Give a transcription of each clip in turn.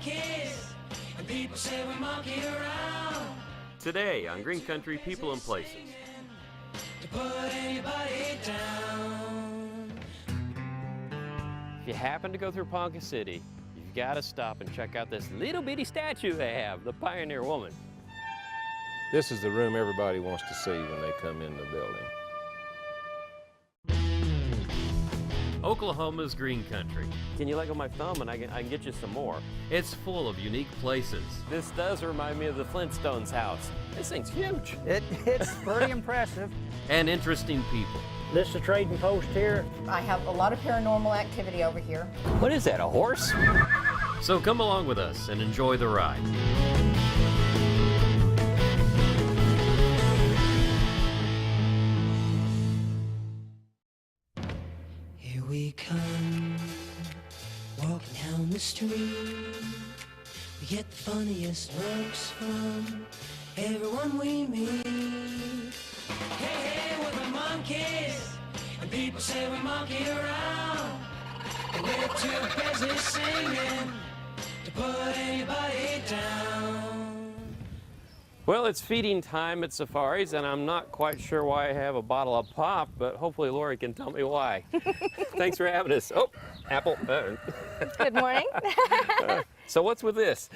monkeys, and people say we monkey around. Today on Green Country People and Places. To put anybody down. If you happen to go through Ponca City, you've got to stop and check out this little bitty statue they have, the Pioneer Woman. This is the room everybody wants to see when they come in the building. Oklahoma's Green Country. Can you let go of my thumb and I can get you some more? It's full of unique places. This does remind me of the Flintstones house. This thing's huge. It's pretty impressive. And interesting people. This is a trading post here. I have a lot of paranormal activity over here. What is that, a horse? So come along with us and enjoy the ride. Here we come, walking down the street. We get the funniest looks from everyone we meet. Hey, hey, we're the monkeys, and people say we monkey around. We're too busy singing to put anybody down. Well, it's feeding time at Safaris, and I'm not quite sure why I have a bottle of pop, but hopefully Lori can tell me why. Thanks for having us. Oh, apple. Good morning. So what's with this?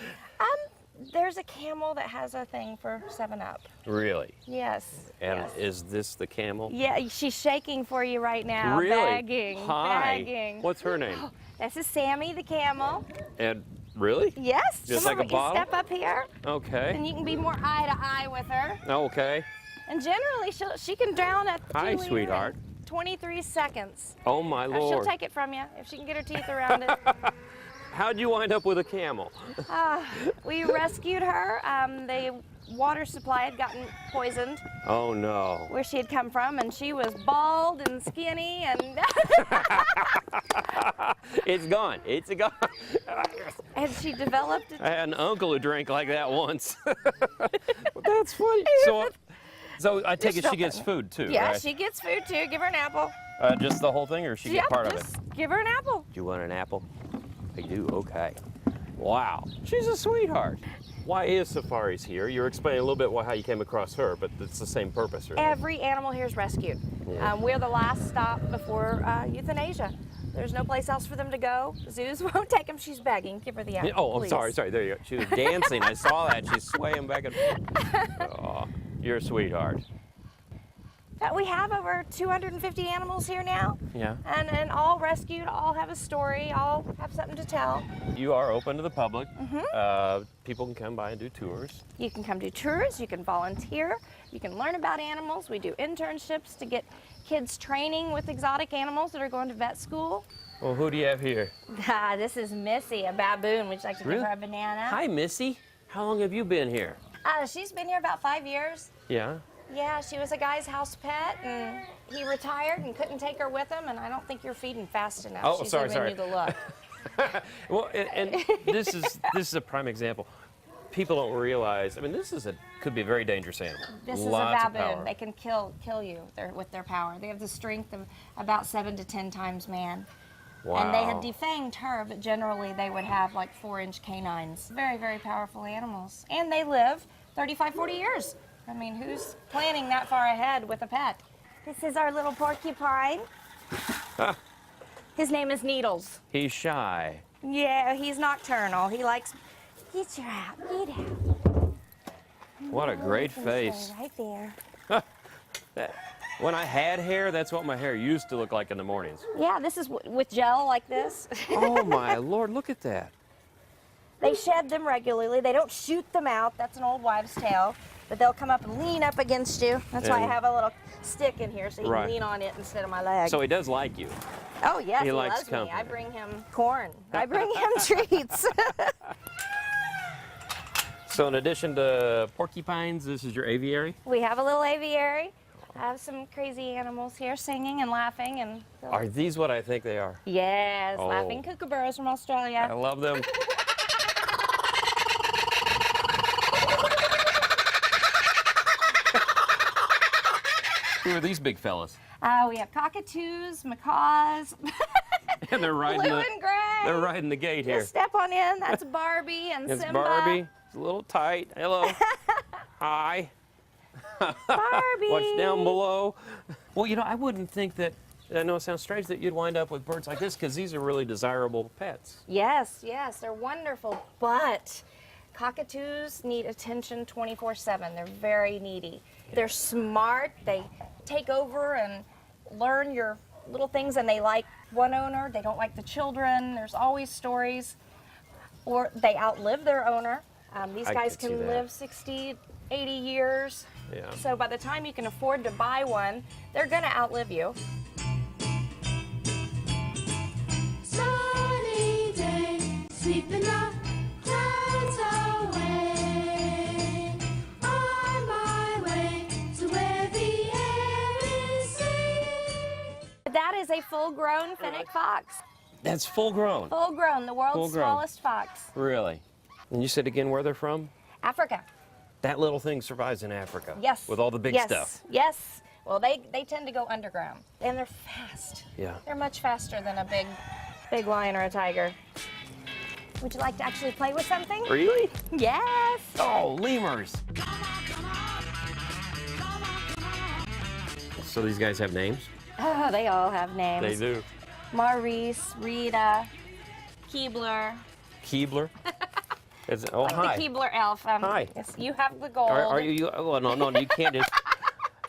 There's a camel that has a thing for 7-Up. Really? Yes. And yes. is this the camel? Yeah, she's shaking for you right now. Really? Begging. Hi. Begging. What's her name? This is Sammy the camel. And really? Yes. Just Come like over, a bottle? You step up here. Okay. And you can be more eye to eye with her. Okay. And generally, she can drown a Hi, 2-liter sweetheart. in 23 seconds. Oh my Or Lord. she'll take it from you if she can get her teeth around it. How'd you wind up with a camel? We rescued her. The water supply had gotten poisoned Oh no. where she had come from, and she was bald and skinny and It's gone. It's gone. and she developed I had an uncle who drank like that once. That's funny. So I take it she gets food too, Yeah, right? she gets food too. Give her an apple. Just the whole thing, or she Yep, get part of it? just give her an apple. Do you want an apple? I do. Okay. Wow. She's a sweetheart. Why is Safaris here? You're explaining a little bit how you came across her, but it's the same purpose, really. Every animal here is rescued. Yeah. We're the last stop before euthanasia. There's no place else for them to go. Zoos won't take them. She's begging. Give her the apple, Oh, I'm please. sorry. There you go. She was dancing. I saw that. She's swaying back and forth. Oh, you're a sweetheart. We have over 250 animals here now. Yeah. And all rescued, all have a story, all have something to tell. You are open to the public. Mm-hmm. People can come by and do tours. You can come do tours, you can volunteer, you can learn about animals. We do internships to get kids training with exotic animals that are going to vet school. Well, who do you have here? This is Missy, a baboon. Would you like to give her a banana? Hi, Missy. How long have you been here? She's been here about 5 years. Yeah. Yeah, she was a guy's house pet, and he retired and couldn't take her with him, and I don't think you're feeding fast enough. Oh, She's sorry. giving you the look. Well, and this is a prime example. People don't realize. I mean, could be a very dangerous animal. This Lots is a of power. baboon. They can kill you with their power. They have the strength of about 7 to 10 times man. Wow. And they had defanged her, but generally they would have like 4-inch canines. Very, very powerful animals. And they live 35, 40 years. I mean, who's planning that far ahead with a pet? This is our little porcupine. His name is Needles. He's shy. Yeah, he's nocturnal. He likes, get your out, get out. What a great Stay face. right there. When I had hair, that's what my hair used to look like in the mornings. Yeah, this is with gel like this. Oh my Lord, look at that. They shed them regularly. They don't shoot them out. That's an old wives' tale. But they'll come up and lean up against you. That's why I have a little stick in here so you can lean on it instead of my leg. So he does like you. Oh, yes, he likes loves me. company. I bring him corn. I bring him treats. So in addition to porcupines, this is your aviary? We have a little aviary. I have some crazy animals here singing and laughing. And Are these what I think they are? yes, Oh. laughing kookaburras from Australia. I love them. Who are these big fellas? We have cockatoos, macaws, And they're riding blue the... and gray. They're riding the gate here. Just step on in. That's Barbie and It's Simba. Barbie. It's a little tight. Hello. Hi. Barbie. Watch down below. Well, you know, I wouldn't think that, I know it sounds strange that you'd wind up with birds like this because these are really desirable pets. Yes, yes, they're wonderful, but cockatoos need attention 24/7. They're very needy. They're smart. They take over and learn your little things, and they like one owner. They don't like the children. There's always stories. Or they outlive their owner. These I guys could see can that. live 60, 80 years. Yeah. So by the time you can afford to buy one, they're gonna outlive you. Sunny day, sweeping the clouds away. On my way to where the air is sweet. That is a full-grown Fennec Fox. That's full grown. Full-grown, the world's Full-grown. smallest fox. Really? And you said again where they're from? Africa. That little thing survives in Africa. Yes. With all the big yes. stuff. Yes. Well, they tend to go underground, and they're fast. Yeah. They're much faster than a big lion or a tiger. Would you like to actually play with something? Really? Yes. Oh, lemurs. So these guys have names? Oh, they all have names. They do. Maurice, Rita, Keebler. Keebler? Oh, Like hi. the Keebler elf. Hi. Yes, you have the gold. Are you, oh, no, you can't just,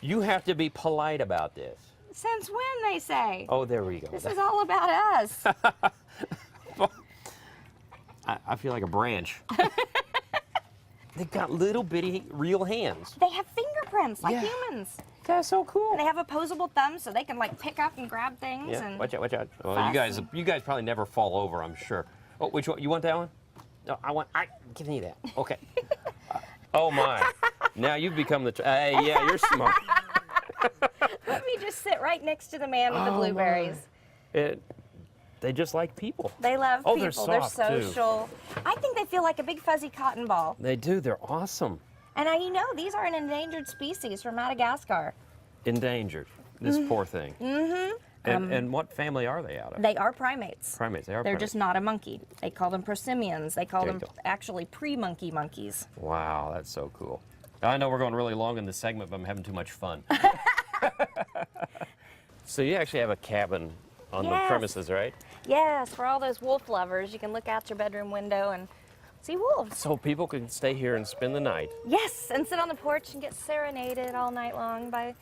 you have to be polite about this. Since when, they say? Oh, there we go. This is all about us. I feel like a branch. They've got little bitty real hands. They have fingerprints like Yeah. humans. That's so cool. And they have opposable thumbs so they can like pick up and grab things. Yeah, And watch out, watch out. Well, Fast. you guys probably never fall over, I'm sure. Oh, which one? You want that one? No, give me that. Okay. Oh my. Now you've become the, hey, yeah, you're smart. Let me just sit right next to the man with the Oh, blueberries. They just like people. They love Oh, people. they're soft, too. social. I think they feel like a big fuzzy cotton ball. They do, they're awesome. And you know, these are an endangered species from Madagascar. Endangered, this poor thing. Mm-hmm. And what family are they out of? They are primates. Primates, they are They're primates. just not a monkey. They call them prosimians. They call There you them go. actually pre-monkey monkeys. Wow, that's so cool. I know we're going really long in this segment, but I'm having too much fun. So you actually have a cabin on the Yes. premises, right? Yes, for all those wolf lovers, you can look out your bedroom window and see wolves. So people can stay here and spend the night. Yes, and sit on the porch and get serenaded all night long by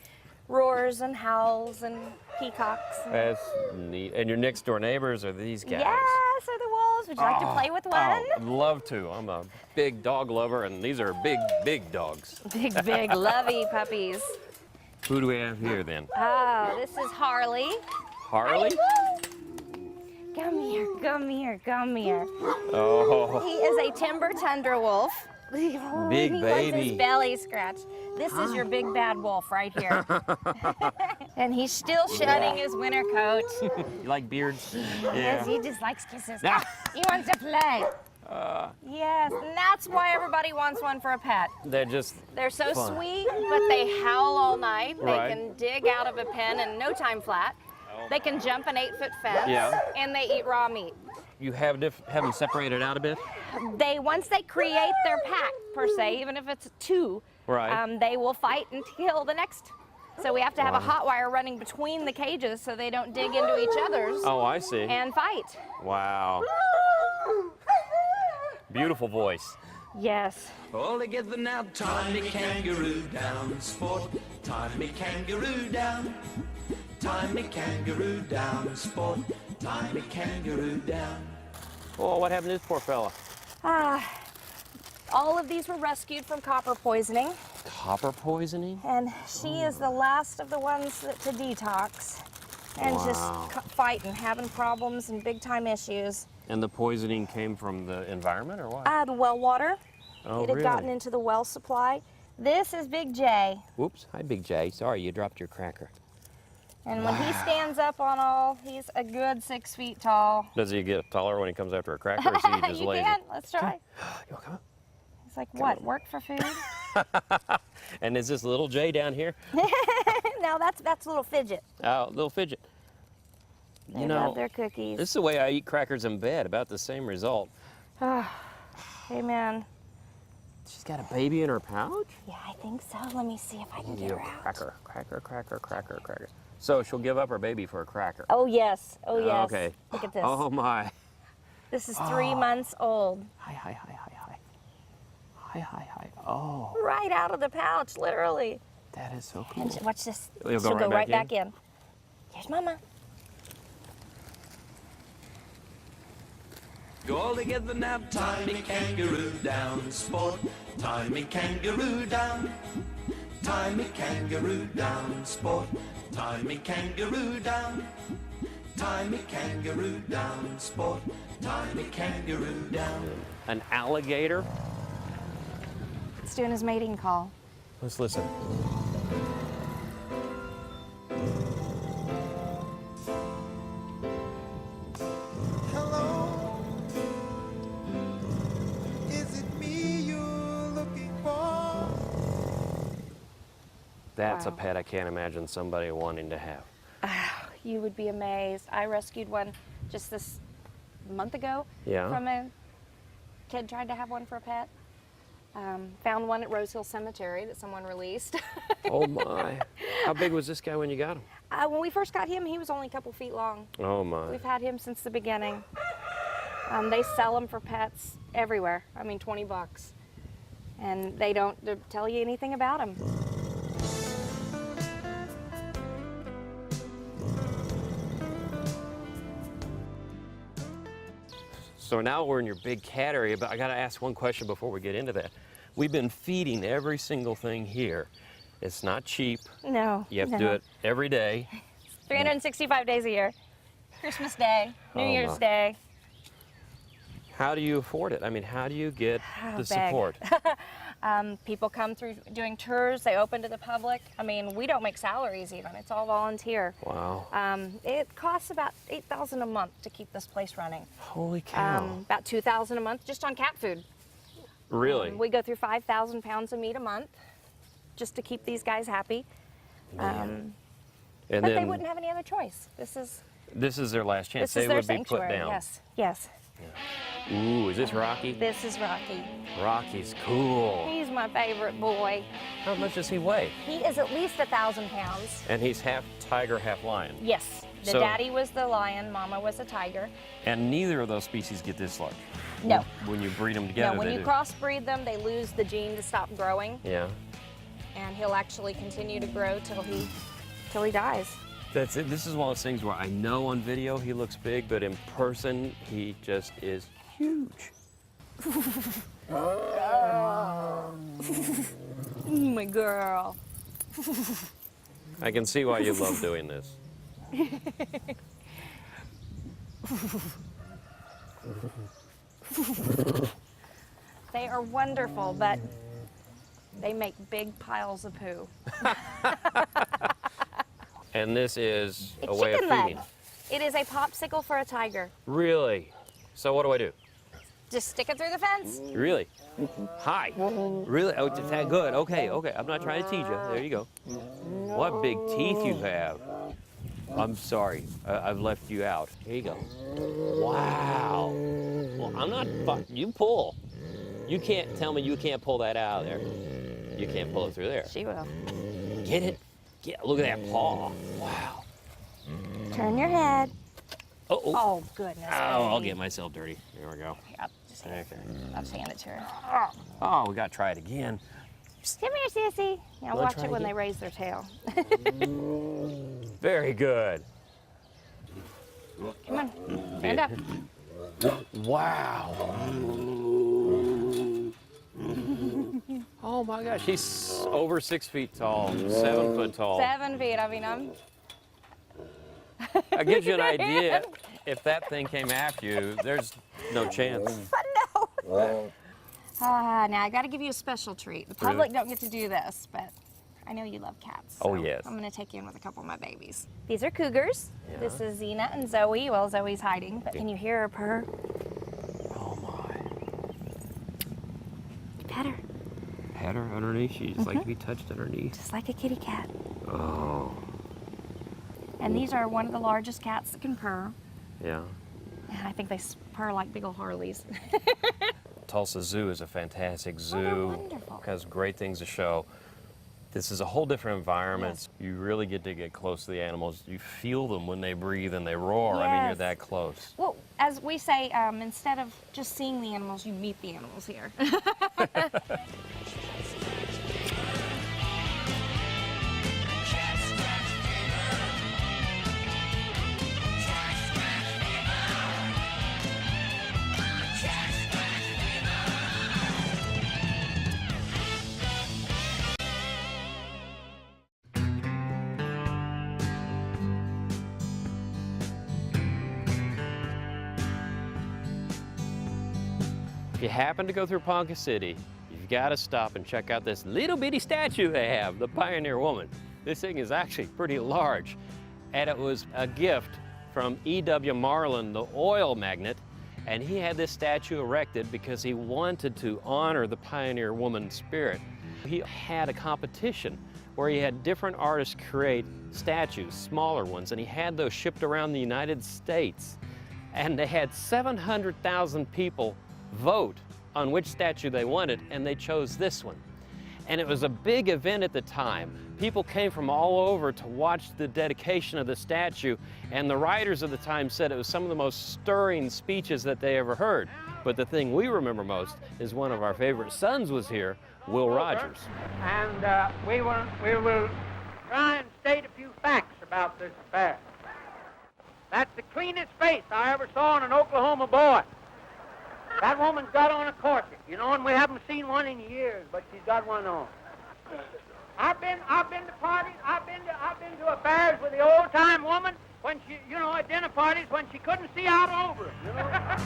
roars and howls and peacocks. And That's neat. And your next door neighbors are these guys. yes, are the wolves. Would you like to play with one? Oh, I'd love to. I'm a big dog lover, and these are big, big dogs. Big, lovey puppies. Who do we have here then? Oh, this is Harley. Harley? Come here, come here, come here. Oh, He is a timber tundra wolf. Big He wants baby. his belly scratched. This is your big bad wolf right here. And he's still shedding his winter coat. you like beards? Yes, he just likes kisses. Ah. He wants to play. Yes, and that's why everybody wants one for a pet. They're just, They're so Fun. sweet, but they howl all night. Right. They can dig out of a pen in no time flat. They can jump an 8-foot fence. Yeah. And they eat raw meat. you have them separated out a bit? Once they create their pack, per se, even if it's two, Right. they will fight until the next. So we have to have a hot wire running between the cages so they don't dig into each other's Oh, I see. and fight. Wow. Beautiful voice. Yes. All together now, tie me kangaroo down, sport. Tie me kangaroo down. Tie me kangaroo down, sport. Tie me kangaroo down. Oh, what happened to this poor fella? All of these were rescued from copper poisoning, Copper poisoning? and she is the last of the ones to detox and Wow. just fighting, having problems and big time issues. And the poisoning came from the environment or what? The well water. Oh, It had gotten really? into the well supply. This is Big J, Whoops. Hi, Big J. Sorry, you dropped your cracker. and when he stands up on all, he's a good 6 feet tall. Does he get taller when he comes after a cracker, or is he just You lazy? can, let's try. You wanna come up? He's like, what, work for food? And is this little J down here? No, that's little Fidget. Oh, little fidget. They You know, love their cookies. this is the way I eat crackers in bed, about the same result. Amen. She's got a baby in her pouch? Yeah, I think so. Let me see if I can get You her out. cracker. So she'll give up her baby for a cracker. Oh, yes. Oh, yes. Okay. Look at this. Oh my. This is 3 months old. Hi. Oh, Right out of the pouch, literally. that is so cool. And watch this. You'll go She'll go right right back back in. Here's Mama. Go all together now, tie me kangaroo down, sport. Tie me kangaroo down. Tie me kangaroo down, sport. Tie me kangaroo down. Tie me kangaroo down, sport. Tie me kangaroo down. An alligator? It's doing his mating call. Let's listen. Hello, is it me you're looking for? That's a Wow. pet I can't imagine somebody wanting to have. You would be amazed. I rescued one just this month ago Yeah. from a kid tried to have one for a pet. Found one at Rose Hill Cemetery that someone released. Oh my. How big was this guy when you got him? When we first got him, he was only a couple feet long. Oh my. We've had him since the beginning. They sell them for pets everywhere. I mean, 20 bucks. And they don't tell you anything about him. So now we're in your big cat area, but I gotta ask one question before we get into that. We've been feeding every single thing here. It's not cheap. No. You have to no. do it every day. 365 days a year. Christmas Day, New Oh, Year's my. Day. How do you afford it? I mean, how do you get the beg. support? People come through doing tours. They open to the public. I mean, we don't make salaries even. It's all volunteer. Wow. It costs about $8,000 a month to keep this place running. Holy cow. About $2,000 a month just on cat food. Really? We go through 5,000 pounds of meat a month just to keep these guys happy. and But they then wouldn't have any other choice. This is their last chance. this is They their would be sanctuary. put down. Yes, yes. Ooh, is this Rocky? This is Rocky. Rocky's cool. He's my favorite boy. How much does he weigh? He is at least 1,000 pounds. And he's half tiger, half lion. Yes. The So- daddy was the lion, mama was a tiger. And neither of those species get this large. No. When you breed them together, No, when they you do. crossbreed them, they lose the gene to stop growing, Yeah. and he'll actually continue to grow till he dies. That's it. This is one of those things where I know on video he looks big, but in person he just is huge. My girl. I can see why you love doing this. They are wonderful, but they make big piles of poo. And this is A a way of chicken leg. feeding. It is a popsicle for a tiger. Really? So what do I do? Just stick it through the fence. Really? Hi. Really? Oh, is that good? Okay, okay. I'm not trying to tease you. There you go. What big teeth you have. I'm sorry. I've left you out. Here you go. Wow. Well, I'm not. You pull. You can't tell me you can't pull that out of there. You can't pull it through there. She will. Get it? Look at that paw. Wow. Turn your head. Oh, oh. Oh, goodness. Oh, I'll baby. get myself dirty. There we go. Yep, just hand it. Okay. I'll just hand it to her. Oh, we gotta try it again. Come here, sissy. Now Wanna watch try it when again? they raise their tail. Very good. Come on, stand up. Wow. Oh my gosh, he's over 6 feet tall, 7 foot tall. 7 feet. I mean, I'm. That gives you an idea. If that thing came after you, there's no chance. No. Now I got to give you a special treat. The public don't get to do this, but I know you love cats. Oh, so yes. I'm going to take you in with a couple of my babies. These are cougars. Yeah. This is Xena and Zoe. Well, Zoe's hiding, but can you hear her purr? Oh my. Pet her, Pat her underneath. She just like to be touched underneath. just like a kitty cat. Oh. And these are one of the largest cats that can purr. Yeah. I think they purr like big old Harleys. Tulsa Zoo is a fantastic zoo. they're wonderful. Has great things to show. This is a whole different environment. Yes. You really get to get close to the animals. You feel them when they breathe and they roar. I mean, you're Yes. that close. Well, as we say, instead of just seeing the animals, you meet the animals here. If you happen to go through Ponca City, you've got to stop and check out this little bitty statue they have, the Pioneer Woman. This thing is actually pretty large, and it was a gift from E.W. Marlin, the oil magnate, and he had this statue erected because he wanted to honor the Pioneer Woman spirit. He had a competition where he had different artists create statues, smaller ones, and he had those shipped around the United States. And they had 700,000 people vote on which statue they wanted, and they chose this one. And it was a big event at the time. People came from all over to watch the dedication of the statue, and the writers of the time said it was some of the most stirring speeches that they ever heard. But the thing we remember most is one of our favorite sons was here, Will Rogers. And we will try and state a few facts about this affair. That's the cleanest face I ever saw in an Oklahoma boy. That woman's got on a corset, you know, and we haven't seen one in years, but she's got one on. I've been to parties, I've been to affairs with the old-time woman when she, you know, at dinner parties when she couldn't see out over them, you know.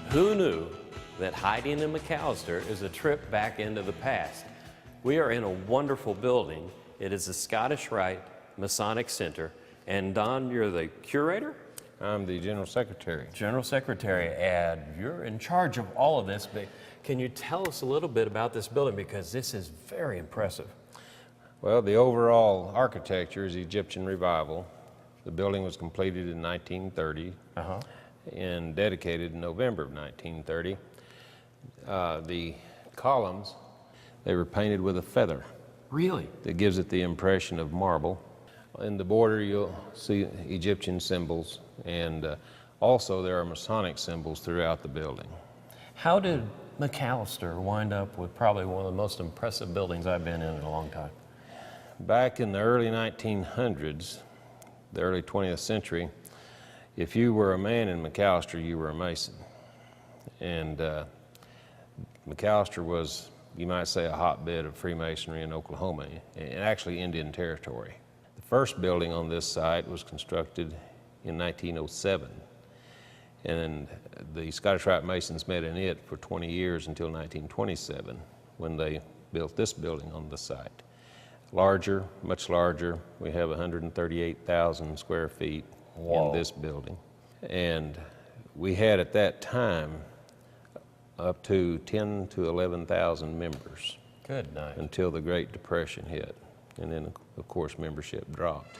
Who knew that hiding in McAlester is a trip back into the past? We are in a wonderful building. It is the Scottish Rite Masonic Center. And Don, you're the curator? I'm the General Secretary. General Secretary, and you're in charge of all of this. But can you tell us a little bit about this building? Because this is very impressive. Well, the overall architecture is Egyptian Revival. The building was completed in 1930. And dedicated in November of 1930. The columns, they were painted with a feather. Really? That gives it the impression of marble. In the border, you'll see Egyptian symbols, and also there are Masonic symbols throughout the building. How did McAlester wind up with probably one of the most impressive buildings I've been in a long time? Back in the early 1900s, the early 20th century, if you were a man in McAlester, you were a Mason. And McAlester was, you might say, a hotbed of Freemasonry in Oklahoma, and actually Indian Territory. The first building on this site was constructed in 1907. And the Scottish Rite Masons met in it for 20 years until 1927, when they built this building on the site. Larger, much larger. We have 138,000 square feet. In this building. And we had at that time up to 10 to 11,000 members. Good night. Until the Great Depression hit. And then, of course, membership dropped.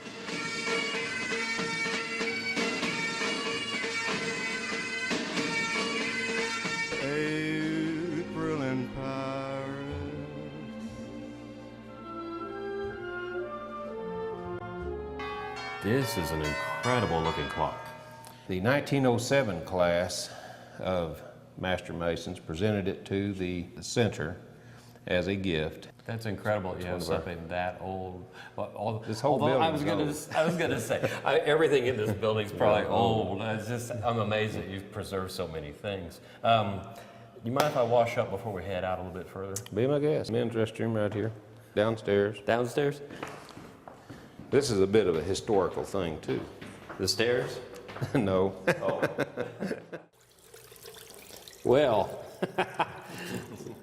April in Paris. This is an incredible looking clock. The 1907 class of Master Masons presented it to the center as a gift. That's incredible. You have something that old. Well, this whole building. I was going to say everything in this building is probably old. I'm amazed that you've preserved so many things. You mind if I wash up before we head out a little bit further? Be my guest. Men's restroom right here, downstairs. Downstairs? This is a bit of a historical thing too. The stairs? No. Oh. Well,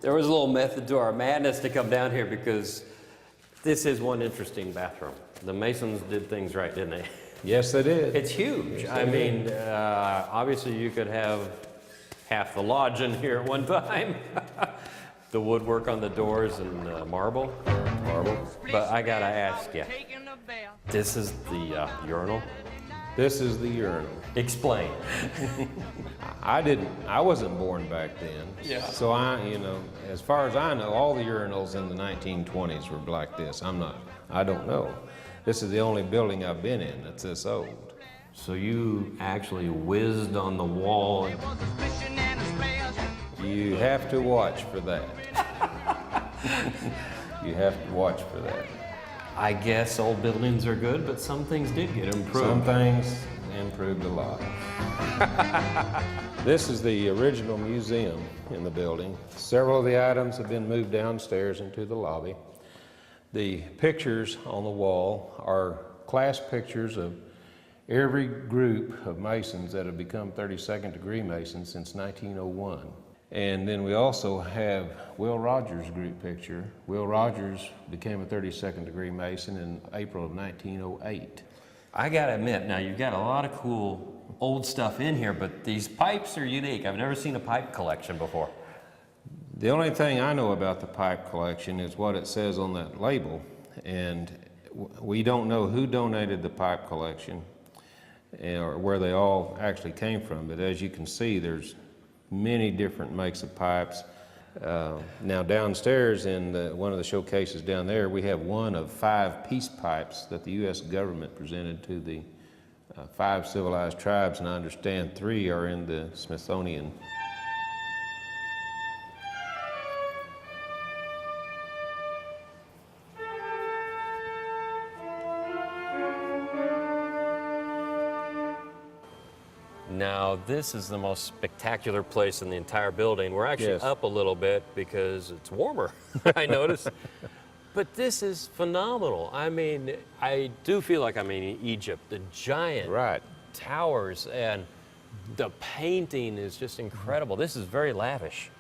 there was a little method to our madness to come down here because this is one interesting bathroom. The Masons did things right, didn't they? Yes, they did. It's huge. Yes, I they mean, did. obviously you could have half the lodge in here at one time. The woodwork on the doors and marble. But I gotta ask you, this is the urinal? This is the urinal. Explain. I wasn't born back then. Yeah. So as far as I know, all the urinals in the 1920s were like this. I don't know. This is the only building I've been in that's this old. So you actually whizzed on the wall. You have to watch for that. You have to watch for that. I guess old buildings are good, but some things did get improved. Some things improved a lot. This is the original museum in the building. Several of the items have been moved downstairs into the lobby. The pictures on the wall are class pictures of every group of Masons that have become 32nd degree Masons since 1901. And then we also have Will Rogers' group picture. Will Rogers became a 32nd degree Mason in April of 1908. I gotta admit, now you've got a lot of cool old stuff in here, but these pipes are unique. I've never seen a pipe collection before. The only thing I know about the pipe collection is what it says on that label, and we don't know who donated the pipe collection or where they all actually came from, but as you can see, there's many different makes of pipes. Now downstairs in one of the showcases down there, we have one of 5 peace pipes that the U.S. government presented to the 5 civilized tribes, and I understand 3 are in the Smithsonian. Now, this is the most spectacular place in the entire building. We're actually Yes. up a little bit because it's warmer, I noticed. But this is phenomenal. I mean, I do feel like I'm in Egypt. The giant towers and the painting is just incredible. This is very lavish.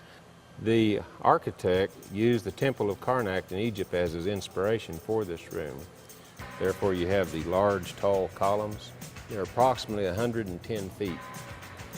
The architect used the Temple of Karnak in Egypt as his inspiration for this room. Therefore, you have the large, tall columns. They're approximately 110 feet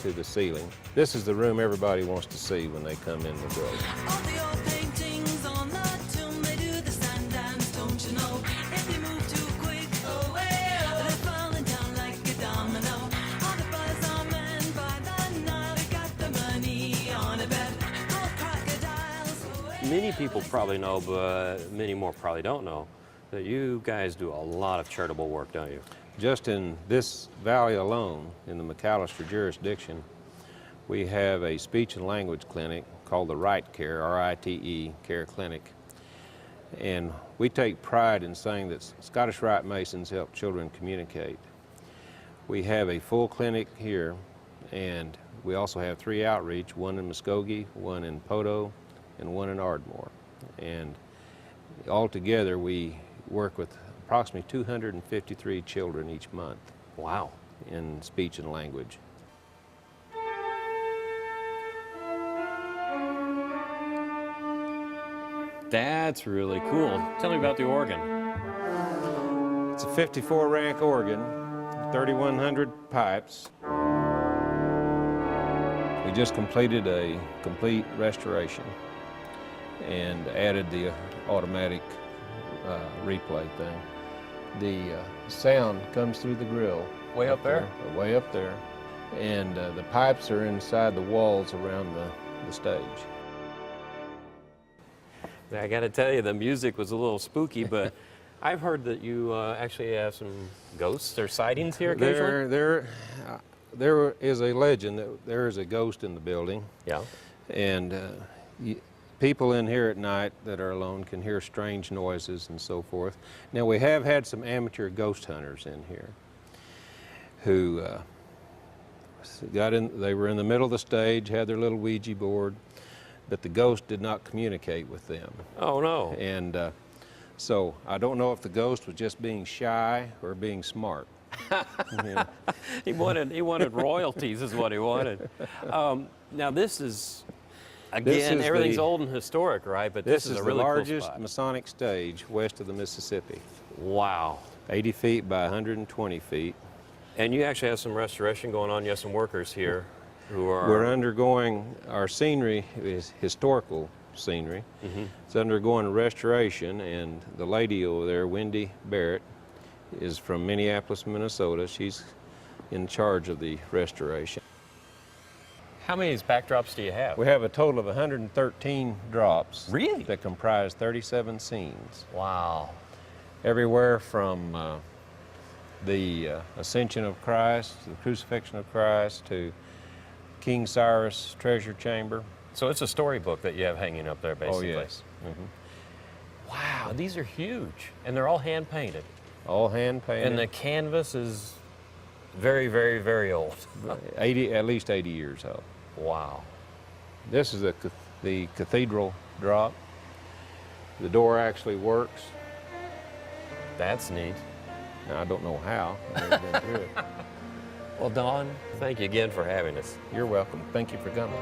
to the ceiling. This is the room everybody wants to see when they come in the building. All the old paintings on the tomb, they do the sun dance, don't you know? If you move too quick, oh well, they're falling down like a domino. All the buzz are men by the Nile, they got the money on a bet. All crocodiles, oh well. Many people probably know, but many more probably don't know, that you guys do a lot of charitable work, don't you? Just in this valley alone, in the McAlester jurisdiction, we have a speech and language clinic called the Right Care, R-I-T-E, Care Clinic. And we take pride in saying that Scottish Rite Masons help children communicate. We have a full clinic here, and we also have 3 outreach, one in Muskogee, one in Poteau, and one in Ardmore. And altogether, we work with approximately 253 children each month. Wow. In speech and language. That's really cool. Tell me about the organ. It's a 54 rank organ, 3,100 pipes. We just completed a complete restoration and added the automatic replay thing. The sound comes through the grill. Way up there? Way up there. And the pipes are inside the walls around the stage. I got to tell you, the music was a little spooky, but I've heard that you actually have some ghosts or sightings here occasionally. There is a legend that there is a ghost in the building. Yeah. And people in here at night that are alone can hear strange noises and so forth. Now, we have had some amateur ghost hunters in here who they were in the middle of the stage, had their little Ouija board, but the ghost did not communicate with them. Oh, no. And so I don't know if the ghost was just being shy or being smart. He wanted royalties is what he wanted. Now this is, This again, is everything's the- old and historic, right? But this is a the really cool largest spot. Masonic stage west of the Mississippi. Wow. 80 feet by 120 feet. And you actually have some restoration going on. You have some workers here who are... We're undergoing, our scenery is historical scenery. It's undergoing restoration, and the lady over there, Wendy Barrett, is from Minneapolis, Minnesota. She's in charge of the restoration. How many of these backdrops do you have? We have a total of 113 drops. Really? That comprise 37 scenes. Wow. Everywhere from the Ascension of Christ, the Crucifixion of Christ, to King Cyrus' treasure chamber. So it's a storybook that you have hanging up there, basically. Oh, yes. Wow, these are huge. And they're all hand painted. All hand painted. And the canvas is very, very, very old. 80, at least 80 years old. Wow. This is the cathedral drop. The door actually works. That's neat. Now, I don't know how. I've never been through it. Well, Don, thank you again for having us. You're welcome. Thank you for coming.